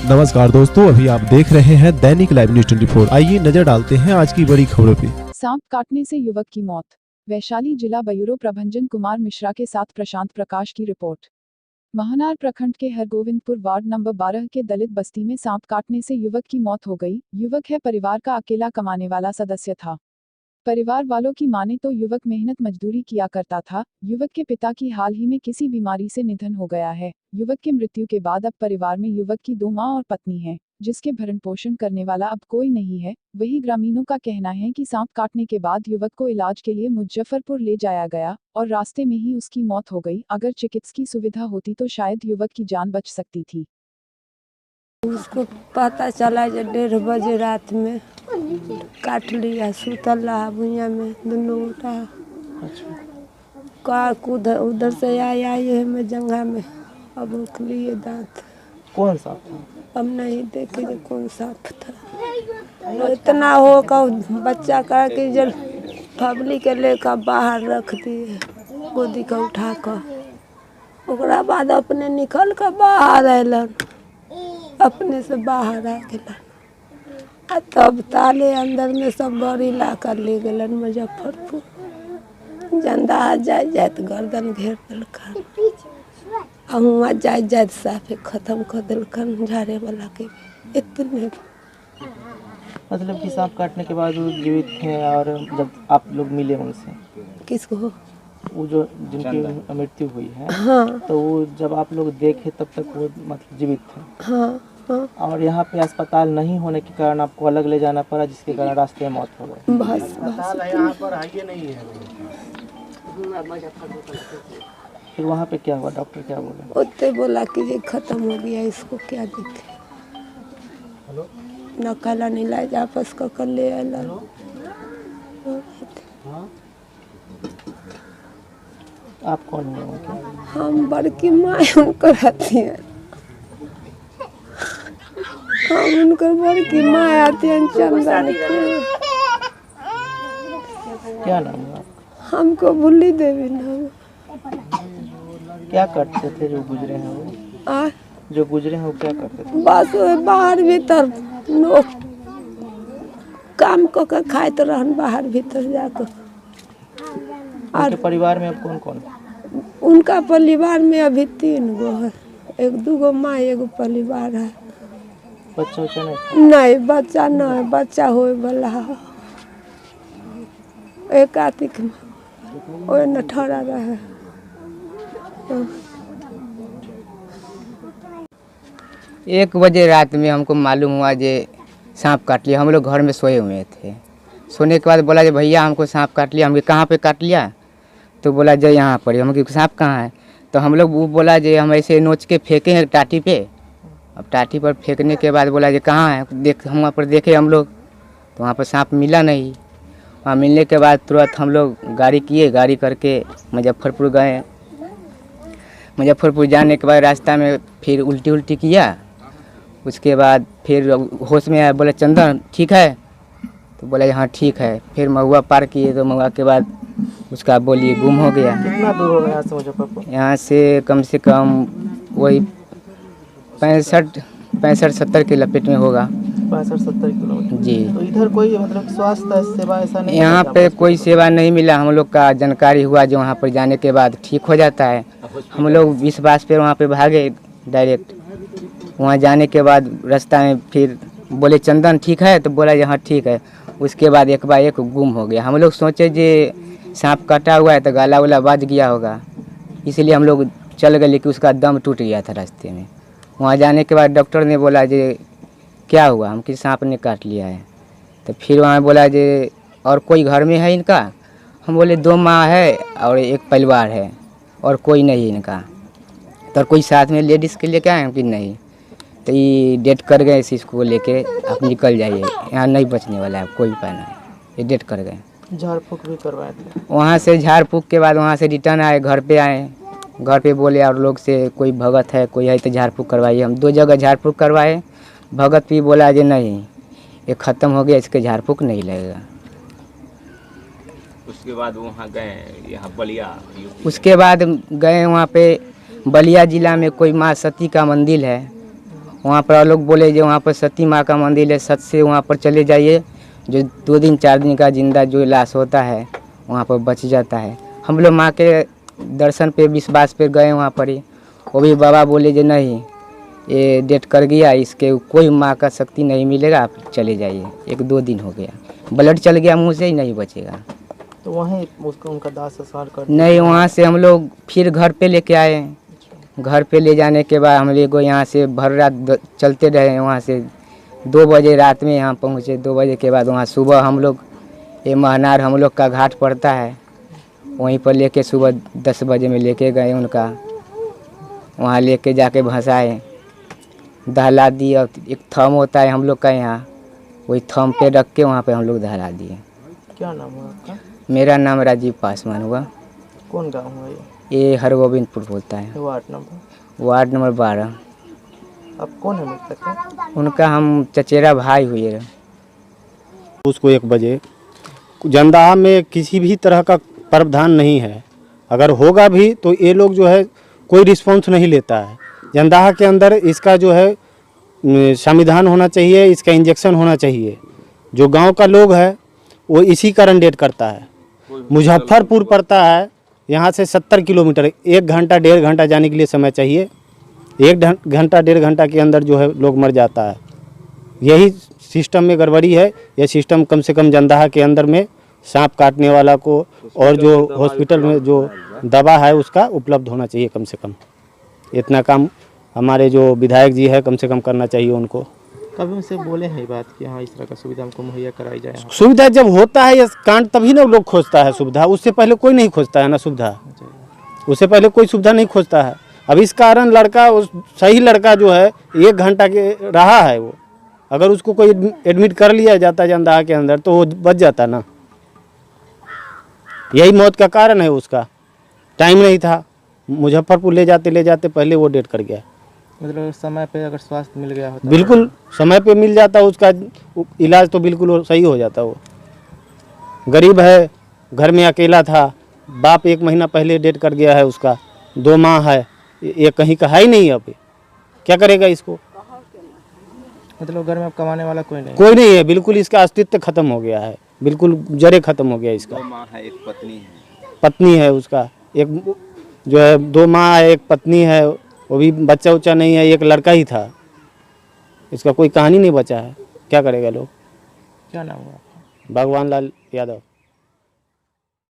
नमस्कार दोस्तों, अभी आप देख रहे हैं दैनिक लाइव न्यूज 24। आइए नजर डालते हैं आज की बड़ी खबरों पे। सांप काटने से युवक की मौत। वैशाली जिला ब्यूरो प्रभंजन कुमार मिश्रा के साथ प्रशांत प्रकाश की रिपोर्ट। महनार प्रखंड के हरगोविंदपुर वार्ड नंबर 12 के दलित बस्ती में सांप काटने से युवक की मौत हो गई। युवक है परिवार का अकेला कमाने वाला सदस्य था। परिवार वालों की माने तो युवक मेहनत मजदूरी किया करता था। युवक के पिता की हाल ही में किसी बीमारी से निधन हो गया है। युवक के मृत्यु के बाद अब परिवार में युवक की 2 मां और पत्नी है, जिसके भरण पोषण करने वाला अब कोई नहीं है। वहीं ग्रामीणों का कहना है कि सांप काटने के बाद युवक को इलाज के लिए मुजफ्फरपुर ले जाया गया और रास्ते में ही उसकी मौत हो गई। अगर चिकित्सकीय सुविधा होती तो शायद युवक की जान बच सकती थी। उसको पता चला जब 1:30 बजे रात में काट लिया, सुतल रहा भुइया में दोनों उठा। का उधर उधर से आया ये में जंगा में अब उखलिए दांत। कौन सांप था? अब नहीं देखे जो कौन सांप था। इतना हो का बच्चा का कि जब फबली के लेकर बाहर रख दिए गोदी का उठा कर। ओकरा बाद अपने निकल कर बाहर अलन, अपने से बाहर आ गलन। तब ताले अंदर में सब बड़ी ला कर ले गलन मुजफ्फरपुर। जंदा जात गर्दन घेर दिलखन, हुआ जात साफे खत्म कर दिलखन झाड़े वाला के। इतने मतलब कि सांप काटने के बाद वो जीवित थे, और जब आप लोग मिले उनसे, किसको वो जो जिनकी मृत्यु हुई है, हाँ तो वो जब आप लोग देखे तब तक वो मतलब जीवित थे। हाँ हाँ। और यहाँ पे अस्पताल नहीं होने के कारण आपको अलग ले जाना पड़ा, जिसके कारण रास्ते में मौत हो गई। बस यहाँ पर आइए नहीं है। फिर वहाँ पे क्या हुआ? डॉक्टर क्या बोले? उतने बोला कि ये खत्म हो गया, इसको क्या देखे। नकाला नहीं लाए आपस का कर ले आला। आप कौन हो? हम बड़की माँ उनको रहती है। हम उनकर बड़की माँ आती है चंदन के। क्या नाम है आपका? हमको भुल्ली देवी नाम। क्या करते थे जो गुजरे हैं वो? जो गुजरे हैं वो क्या करते थे? बस बाहर भीतर लोग काम को कर खाए तो रहन बाहर भीतर जाकर। और परिवार में अब कौन कौन? उनका परिवार में अभी 3 गो है, 1-2 गो माँ 1 परिवार है। बच्चा नहीं? नहीं बच्चा नहीं, बच्चा होए वाला है। एक कार्तिक में वो न ठहरा रहा है। 1 बजे रात में हमको मालूम हुआ जे सांप काट लिया। हम लोग घर में सोए हुए थे। सोने के बाद बोला जे भैया हमको सांप काट लिया। हम कहाँ पे काट लिया? तो बोला जे यहाँ पर। हम सांप कहाँ है? तो हम लोग वो बोला जे हम ऐसे नोच के फेंके हैं टाटी पे। अब टाटी पर फेंकने के बाद बोला जे कहाँ है? देख हम वहाँ पर देखे हम लोग, तो वहाँ पर सांप मिला नहीं। वहाँ मिलने के बाद तुरंत हम लोग गाड़ी किए, गाड़ी करके मुजफ्फरपुर गए। मुजफ्फरपुर जाने के बाद रास्ता में फिर उल्टी किया। उसके बाद फिर होश में आया, बोला चंदन ठीक है? तो बोला हाँ ठीक है। फिर महुआ पार किए, तो महुआ के बाद उसका बोलिए गुम हो गया। कितना दूर हो गया मुजफ्फरपुर? यहाँ से कम वही 65-70 के लपेट में होगा। 65-70 किलोमीटर जी। तो इधर कोई मतलब स्वास्थ्य सेवा ऐसा नहीं? यहाँ पे कोई सेवा नहीं मिला। हम लोग का जानकारी हुआ जो वहाँ पर जाने के बाद ठीक हो जाता है। हम लोग विश्वास पे वहाँ पे भागे डायरेक्ट। वहाँ जाने के बाद रास्ता में फिर बोले चंदन ठीक है? तो बोला हाँ ठीक है। उसके बाद एक बार एक गुम हो गया। हम लोग सोचे जे सांप काटा हुआ है तो गला वाला बच गया होगा, इसलिए हम लोग चल गए, लेकिन उसका दम टूट गया था रास्ते में। वहाँ जाने के बाद डॉक्टर ने बोला जे क्या हुआ? हम कि सांप ने काट लिया है। तो फिर वहाँ बोला जे और कोई घर में है इनका? हम बोले 2 माँ है और 1 परिवार है और कोई नहीं इनका। तो कोई साथ में लेडीज़ के लिए क्या है कि नहीं? तो ये डेट कर गए, इसको लेके आप निकल जाइए, यहाँ नहीं बचने वाला है, कोई उपाय नहीं। ये डेट कर गए। झाड़ फूक भी करवाए थे? वहाँ से झाड़ फूक के बाद वहाँ से रिटर्न आए, घर पे आए। घर पे बोले और लोग से कोई भगत है कोई है तो झाड़ फूक करवाइए। हम 2 जगह झाड़ फूक करवाए। भगत भी बोला जे नहीं ये ख़त्म हो गया, इसके झाड़ फूक नहीं लगेगा। उसके बाद वहाँ गए यहाँ बलिया। उसके बाद गए वहाँ पे बलिया ज़िला में कोई माँ सती का मंदिर है, वहाँ पर लोग बोले जो वहाँ पर सती माँ का मंदिर है, सच से वहाँ पर चले जाइए, जो 2 दिन 4 दिन का जिंदा जो लाश होता है वहाँ पर बच जाता है। हम लोग माँ के दर्शन पे विश्वास पे गए वहाँ पर ही, वो भी बाबा बोले जो नहीं ये डेट कर गया, इसके कोई माँ का शक्ति नहीं मिलेगा, आप चले जाइए। 1-2 दिन हो गया, ब्लड चल गया मुँह से ही नहीं बचेगा। तो वहीं उसका उनका दाह संस्कार कर नहीं, वहाँ से हम लोग फिर घर पे लेके आए। घर पे ले जाने के बाद हम लोग यहाँ से भर रात चलते रहे। वहाँ से 2 बजे रात में यहाँ पहुँचे। 2 बजे के बाद वहाँ सुबह हम लोग ये महनार हम लोग का घाट पड़ता है, वहीं पर लेके सुबह 10 बजे में लेके गए उनका। वहाँ लेके जाके भसाए, दहला दिए। और एक थम होता है हम लोग का यहाँ, वही थम पे रख के वहाँ पे हम लोग दहला दिए। क्या नाम हुआ आपका? मेरा नाम राजीव पासवान हुआ। कौन गाँव हुआ ये? ये हरगोविंदपुर बोलता है, वार्ड नंबर 12। अब कौन है मृतक है? उनका हम चचेरा भाई हुए। उसको 1 बजे जंदाहा में किसी भी तरह का प्रावधान नहीं है। अगर होगा भी तो ये लोग जो है कोई रिस्पॉन्स नहीं लेता है। जंदाहा के अंदर इसका जो है संविधान होना चाहिए, इसका इंजेक्शन होना चाहिए। जो गांव का लोग है वो इसी कारण डेट करता है। मुजफ्फरपुर पड़ता है यहाँ से 70 किलोमीटर, 1 घंटा 1.5 घंटा जाने के लिए समय चाहिए। 1 घंटा 1.5 घंटा के अंदर जो है लोग मर जाता है। यही सिस्टम में गड़बड़ी है। यह सिस्टम कम से कम जंदाहा के अंदर में सांप काटने वाला को और जो हॉस्पिटल में जो दवा है उसका उपलब्ध होना चाहिए। कम से कम इतना काम हमारे जो विधायक जी है कम से कम करना चाहिए उनको। कभी उनसे बोले हैं ये बात कि हाँ इस तरह का सुविधा हमको मुहैया कराई जाए? सुविधा जब होता है ये कांड तभी ना लोग खोजता है सुविधा, उससे पहले कोई नहीं खोजता है ना सुविधा। उससे पहले कोई सुविधा नहीं खोजता है। अब इस कारण लड़का सही लड़का जो है 1 घंटा के रहा है, वो अगर उसको कोई एडमिट कर लिया जाता जंदाहा के अंदर तो वो बच जाता ना। यही मौत का कारण है, उसका टाइम नहीं था। मुजफ्फरपुर ले जाते पहले वो डेट कर गया। मतलब समय पे अगर स्वास्थ्य मिल गया होता, बिल्कुल समय पे मिल जाता, उसका इलाज तो बिल्कुल सही हो जाता। वो गरीब है, घर में अकेला था, बाप 1 महीना पहले डेट कर गया है उसका, 2 माह है, ये कहीं का है ही नहीं। अब क्या करेगा इसको? मतलब घर में अब कमाने वाला कोई नहीं? कोई नहीं है, बिल्कुल इसका अस्तित्व खत्म हो गया है, बिल्कुल जड़े खत्म हो गया इसका। 2 माँ है, 1 पत्नी है। पत्नी है उसका, एक जो है 2 माँ है, 1 पत्नी है, वो भी बच्चा उच्चा नहीं है, 1 लड़का ही था। इसका कोई कहानी नहीं बचा है। क्या करेगा लोग? क्या नाम हुआ? भगवान लाल यादव।